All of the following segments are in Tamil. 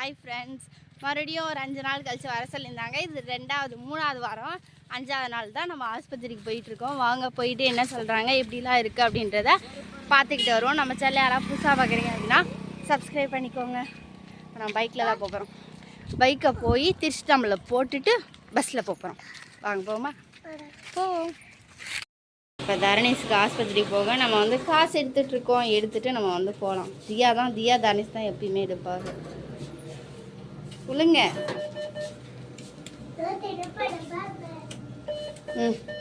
ஹாய் ஃப்ரெண்ட்ஸ், மறுபடியும் ஒரு 5 நாள் கழிச்சு வர சொல்லியிருந்தாங்க. இது 3வது வாரம் 5வது நாள் தான் நம்ம ஆஸ்பத்திரிக்கு போயிட்டுருக்கோம். வாங்க போயிட்டு என்ன சொல்கிறாங்க, எப்படிலாம் இருக்குது அப்படின்றத பார்த்துக்கிட்டு வருவோம். நம்ம சேனல் யாராவது புதுசாக பார்க்குறீங்க அப்படின்னா சப்ஸ்கிரைப் பண்ணிக்கோங்க. நம்ம பைக்கில் தான் போகிறோம். பைக்கை போய் திருச்சிட்டம்பில் போட்டுட்டு பஸ்ஸில் போகிறோம். வாங்க போமா போவோம். இப்போ தரணேஷ்க்கு ஆஸ்பத்திரிக்கு போக நம்ம வந்து காசு எடுத்துகிட்ருக்கோம். எடுத்துகிட்டு நம்ம வந்து போகலாம். தியா தரணேஷ் தான் எப்பயுமே எடுப்பார். சொல்லுங்க.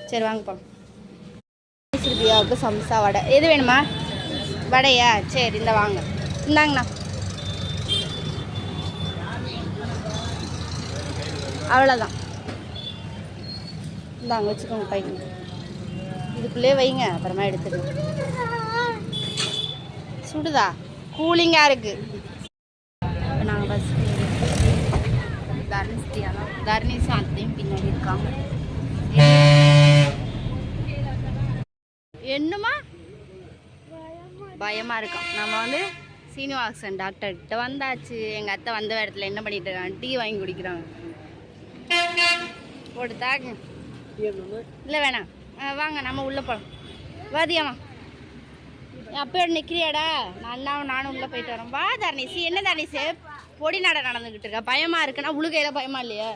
சரி வாங்க போகலாம். தியாவுக்கு சம்சா வடை எது வேணுமா? வடையா? சரி இந்த வாங்க, இந்தாங்கண்ணா. அவ்வளோதான், இந்தாங்க வச்சுக்கோங்க. பைக்கு இதுக்குள்ளே வைங்க, அப்புறமா எடுத்துடுங்க. சுடுதா? கூலிங்காக இருக்குது. இப்போ நாங்கள் பஸ் தர்ணீஸும் அத்தையும் பின்னாடி இருக்காங்க. என்னமா பயமாக இருக்கோம். நம்ம வந்து சீனிவாசன் டாக்டர்கிட்ட வந்தாச்சு. எங்கள் அத்தை வந்த இடத்துல என்ன பண்ணிட்டு இருக்காங்க, டீ வாங்கி குடிக்கிறாங்க. போட்டு தாங்க. இல்லை வேணாம், வாங்க நம்ம உள்ளே போகலாம். வாதியாமா அப்போயோட நிற்கிறியாடா? நானும் உள்ளே போயிட்டு வரேன். வா தர்ணீஸ். என்ன தர்ணீஸ் பொடி நட நடந்துக்கிட்டு இருக்கா? பயமாக இருக்குன்னா உழுகையில் பயமா இல்லையா?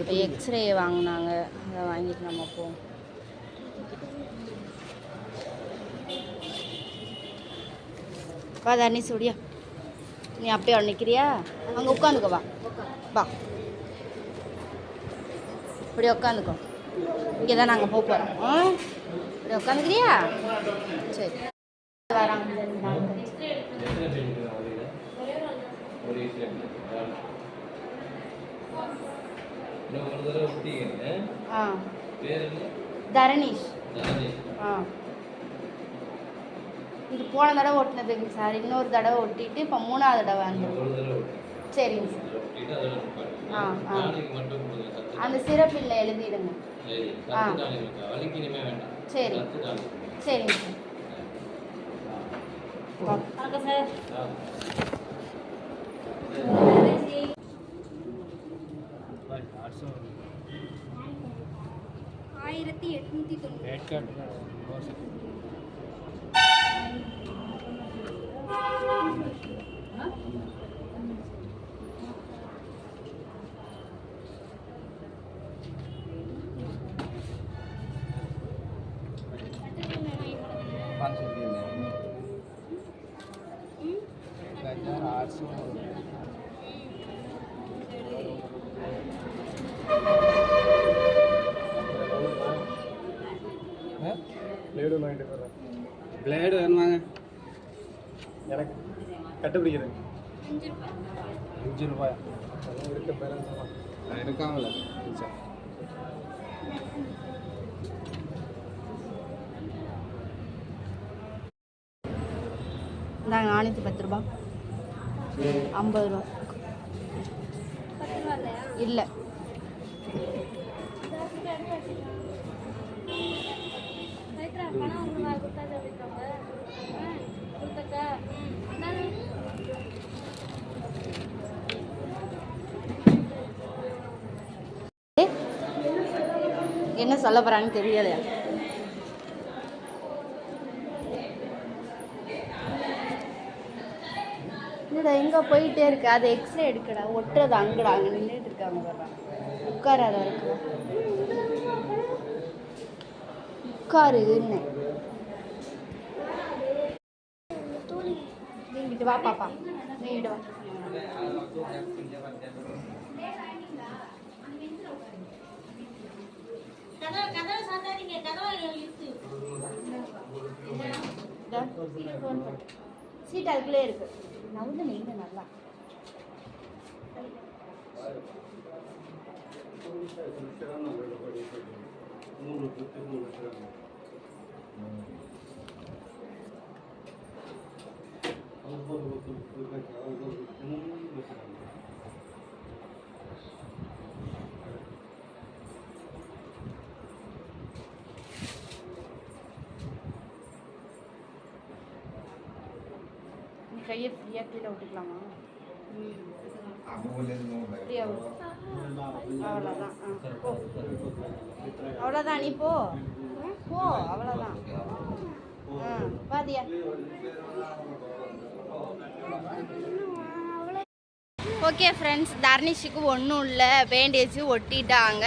இப்போ எக்ஸ்ரே வாங்கினாங்க, அதை வாங்கிட்டு நம்ம போவோம். வா தர்ணீஸ் ஓடியா. நீ அப்போயோட நிற்கிறியா? அங்கே உட்காந்துக்கோ. வா வா, இப்படி உட்காந்துக்கோ. இங்கே தான் நாங்கள் போகிறோம். இப்படி உட்காந்துக்கிறியா? சரி வராங்க. தரணீஷ். இது போன தடவை ஓட்டினதுங்க சார். இன்னொரு தடவை ஒட்டிட்டு இப்போ 3வது தடவை வந்து. சரிங்க சார். அந்த சிறப்பில் எழுதிடுங்க. சரி சரிங்க சார். வணக்கம் சார். பிளேடு வேணுமாங்க? எனக்கு கட்டுப்பிடிக்கிறேன். 5 ரூபாயா இருக்காமல? நாங்கள் 410 ரூபா. 50 ரூபா இல்லை. என்ன சொல்ல போறான்னு தெரியலையா? இல்லடா, எங்க போயிட்டே இருக்கு. அது எக்ஸ்ரே எடுக்கடா, ஒட்டுறது அங்கடா. அங்கே நின்றுட்டு இருக்காங்க வர்றாங்க. உட்காராத இருக்கு. உட்காருன்னு நீங்கிட்டு வா பாப்பா, நீங்கிட்டு வா. சீட் அதுக்குள்ளே இருக்கு. நவுந்து நீங்க நல்லா. கையை ஃப்ரீயாக கீழே விட்டுக்கலாமா? அவ்வளோதான். அவ்வளோதான், நீ போ போ, அவ்வளோதான். பாதியா ஓகே ஃப்ரெண்ட்ஸ், தர்னிஷுக்கு ஒன்றும் இல்லை, பேண்டேஜ் ஒட்டிட்டாங்க.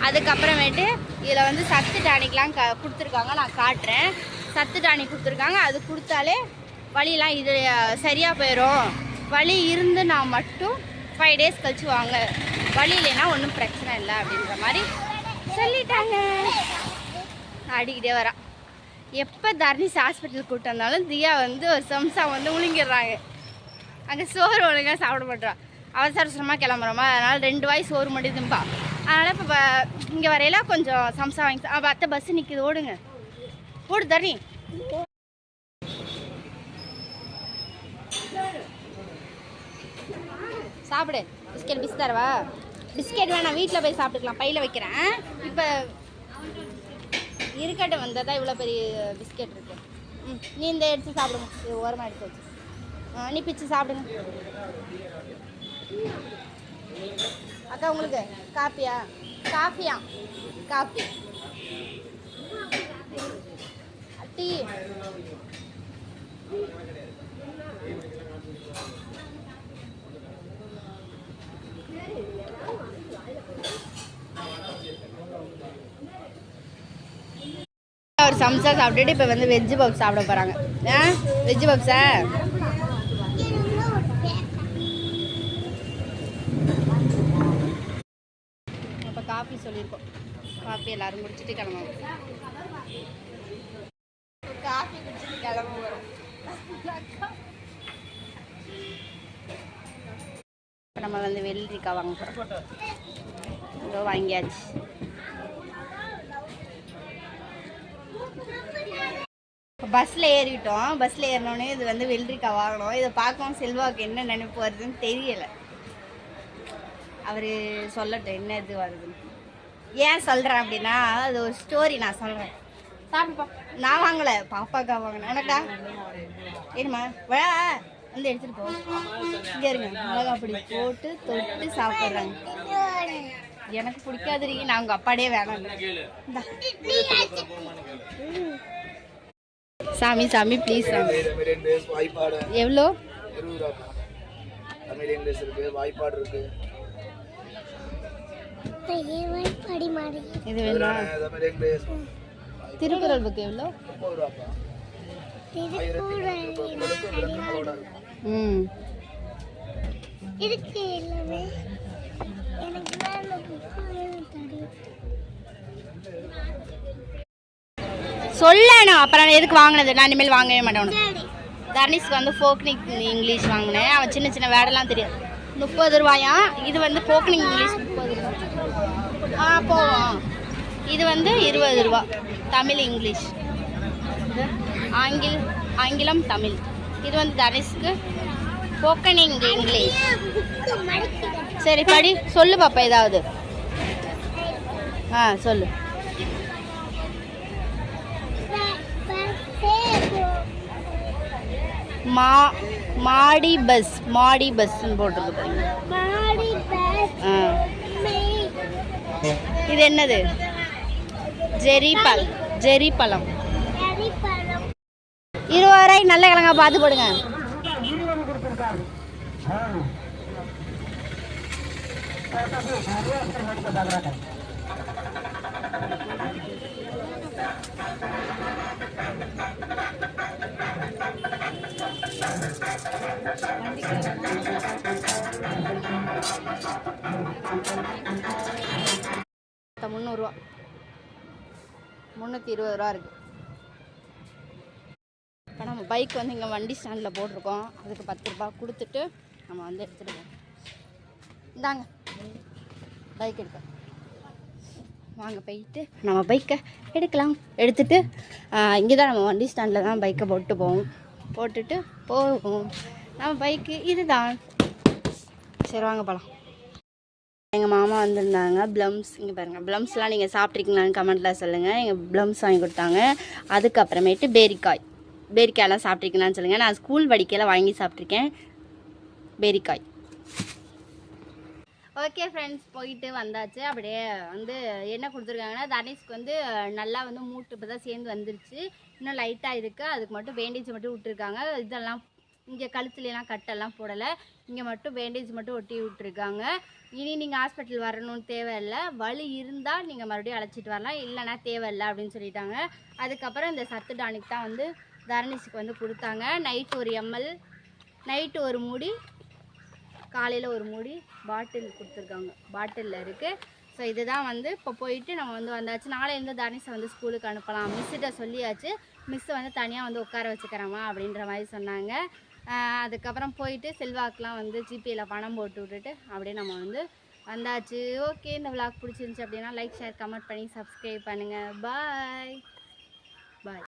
அதுக்கப்புறமேட்டு இதில் வந்து சத்து டானிக்லாம் கொடுத்துருக்காங்க, நான் காட்டுறேன். சத்து டானிக் கொடுத்துருக்காங்க, அது கொடுத்தாலே வலியெலாம் இது சரியாக போயிடும். வலி இருந்து நான் மட்டும் 5 days கழிச்சு வாங்க, வலி இல்லைன்னா ஒன்றும் பிரச்சனை இல்லை அப்படின்ற மாதிரி சொல்லிட்டாங்க. ஆடிக்கிட்டே வரான். எப்போ தர்னிஷ் ஹாஸ்பிட்டலுக்கு கூப்பிட்டு வந்தாலும் தியா வந்து ஒரு சம்சா வந்து முழுங்கிடுறாங்க. அங்கே சோறு ஒழுங்காக சாப்பிட மாட்டோம், அவசர அவசரமாக கிளம்புறோமா, அதனால் 2 வாய் சோறு முடியுதும்பா. அதனால் இப்போ இங்கே வரையில கொஞ்சம் சம்சா வாங்கி அத்தை பஸ்ஸு நிற்கிது, ஓடுங்க ஓடு தர்னி. சாப்பிடு. பிஸ்கெட் பிஸ் தரவா? பிஸ்கெட் வேணாம், வீட்டில் போய் சாப்பிட்டுக்கலாம், பையில் வைக்கிறேன். இப்போ இருக்கட்டும், வந்தால் தான் இவ்வளோ பெரிய பிஸ்கெட் இருக்கு. நீ இந்த எடுத்து சாப்பிடுங்க, இது ஓரமாக எடுத்து வச்சு. நீ பிச்சு சாப்பிடுங்க. அக்கா உங்களுக்கு காப்பியா? காஃபியா? Coffee tea. ஒரு சம்சா சாப்பிட்டுட்டு இப்போ வந்து வெஜ்ஜு பப்ஸ் சாப்பிட போகிறாங்க. வெஜ்ஜு பப்ஸா? இப்போ காஃபி சொல்லியிருக்கோம், காஃபி எல்லோரும் குடிச்சிட்டு கிளம்புவோம். காஃபி குடிச்சிட்டு கிளம்ப வரும். இப்போ நம்ம வந்து வெள்ளரிக்காய் வாங்க போகிறோம். இதோ வாங்கியாச்சு. பஸ்ஸில் ஏறிட்டோம். பஸ்ஸில் ஏறினோடனே இது வந்து வெள்ளரிக்காய் வாங்கணும். இதை பார்க்கவும் செல்வாக்கு என்ன நினைப்பு வருதுன்னு தெரியலை. அவர் சொல்லட்டும் என்ன இது வருதுன்னு. ஏன் சொல்கிறேன் அப்படின்னா, அது ஒரு ஸ்டோரி நான் சொல்கிறேன். சாப்பிடுப்பா. நான் வாங்கலை, பாப்பாக்கா வாங்கினேன். எனக்கா ஏனுமா வா வந்து எடுத்துகிட்டு போ. இங்கே இருங்க, மிளகா அப்படி போட்டு தொட்டு சாப்பிட்றாங்க. எனக்கு பிடிக்காது, நான் உங்கள் அப்பாடே வேணாம். சாமி சாமி ப்ளீஸ் சாமி. எவ்வளோ? வாய்ப்பாடு இருக்கு. இது வேணுமா? திருக்குறள் புக் எவ்வளோ? சொல்லணும். அப்புறம் எதுக்கு வாங்கினது? நான் இனிமேல் வாங்கவே மாட்டேன். தர்னிஷ்க்கு வந்து ஃபோக்னிக் இங்கிலீஷ் வாங்கினேன். அவன் சின்ன சின்ன வேர்டெல்லாம் தெரியும். 30 ரூபாயா? இது வந்து ஃபோக்னிக் இங்கிலீஷ் 30 ரூபா. போவோம். இது வந்து 20 ரூபா. தமிழ் இங்கிலீஷ், ஆங்கிலம் தமிழ். இது வந்து தர்னிஷ்க்கு ஃபோக்னிக் இங்கிலீஷ். சரி படி, சொல்லு பாப்பா ஏதாவது. சொல்லு. மாடி பஸ் போட்டிருக்கு. இது என்னது? ஜெரி பழம். 20 ரூபாய். நல்ல கிழங்கா பார்த்து போடுங்க. ரூபா 320 ரூபா இருக்குது. இப்போ நம்ம பைக் வந்து இங்கே வண்டி ஸ்டாண்டில் போட்டிருக்கோம். அதுக்கு 10 ரூபா கொடுத்துட்டு நம்ம வந்து எடுத்துகிட்டு போவோம். இந்தாங்க பைக் எடுக்க வாங்க, போயிட்டு நம்ம பைக்கை எடுக்கலாம். எடுத்துகிட்டு இங்கே தான் நம்ம வண்டி ஸ்டாண்டில் தான் பைக்கை போட்டுட்டு போவோம். நம்ம பைக்கு இதுதான். சரி வாங்க போகலாம். எங்கள் மாமா வந்திருந்தாங்க. ப்ளம்ஸ் இங்கே பாருங்கள். ப்ளம்ஸ்லாம் நீங்கள் சாப்பிட்ருக்கீங்களான்னு கமெண்ட்டில் சொல்லுங்கள். எங்கள் ப்ளம்ஸ் வாங்கி கொடுத்தாங்க. அதுக்கப்புறமேட்டு பேரிக்காய் பேரிக்காயெல்லாம் சாப்பிட்ருக்கீங்களான்னு சொல்லுங்கள். நான் ஸ்கூல் படிக்கையில் வாங்கி சாப்பிட்ருக்கேன் பேரிக்காய். ஓகே ஃப்ரெண்ட்ஸ், போயிட்டு வந்தாச்சு. அப்படியே வந்து என்ன கொடுத்துருக்காங்கன்னா தனேஷ்க்கு வந்து நல்லா வந்து மூட்டு இப்போ தான் சேர்ந்து வந்துருச்சு, இன்னும் லைட்டாக இருக்குது. அதுக்கு மட்டும் பேண்டேஜ் மட்டும் விட்டுருக்காங்க. இதெல்லாம் இங்கே கழுத்துலலாம் கட்டெல்லாம் போடலை, இங்கே மட்டும் பேண்டேஜ் மட்டும் ஒட்டி விட்டுருக்காங்க. இனி நீங்கள் ஹாஸ்பிட்டல் வரணும்னு தேவையில்லை, வலி இருந்தால் நீங்கள் மறுபடியும் அழைச்சிட்டு வரலாம், இல்லைனா தேவையில்லை அப்படின்னு சொல்லிட்டாங்க. அதுக்கப்புறம் இந்த சத்து டானிக் தான் வந்து தனேஷுக்கு வந்து கொடுத்தாங்க. நைட்டு 1 ml, நைட்டு 1 மூடி, காலையில் 1 மூடி பாட்டில் கொடுத்துருக்காங்க, பாட்டிலில் இருக்குது. ஸோ இதுதான் வந்து இப்போ போயிட்டு நம்ம வந்து வந்தாச்சு. நாளையிலேருந்து தனேஷை வந்து ஸ்கூலுக்கு அனுப்பலாம். மிஸ்ஸிட்ட சொல்லியாச்சு, மிஸ்ஸை வந்து தனியாக வந்து உட்கார வச்சுக்கிறேம்மா அப்படின்ற மாதிரி சொன்னாங்க. அதுக்கப்புறம் போயிட்டு செல்வாக்கெலாம் வந்து ஜிபேயில் பணம் போட்டு விட்டுட்டு அப்படியே நம்ம வந்து வந்தாச்சு. ஓகே, இந்த விளாக் பிடிச்சிருந்துச்சி அப்படின்னா லைக், ஷேர், கமெண்ட் பண்ணி சப்ஸ்கிரைப் பண்ணுங்கள். பாய்.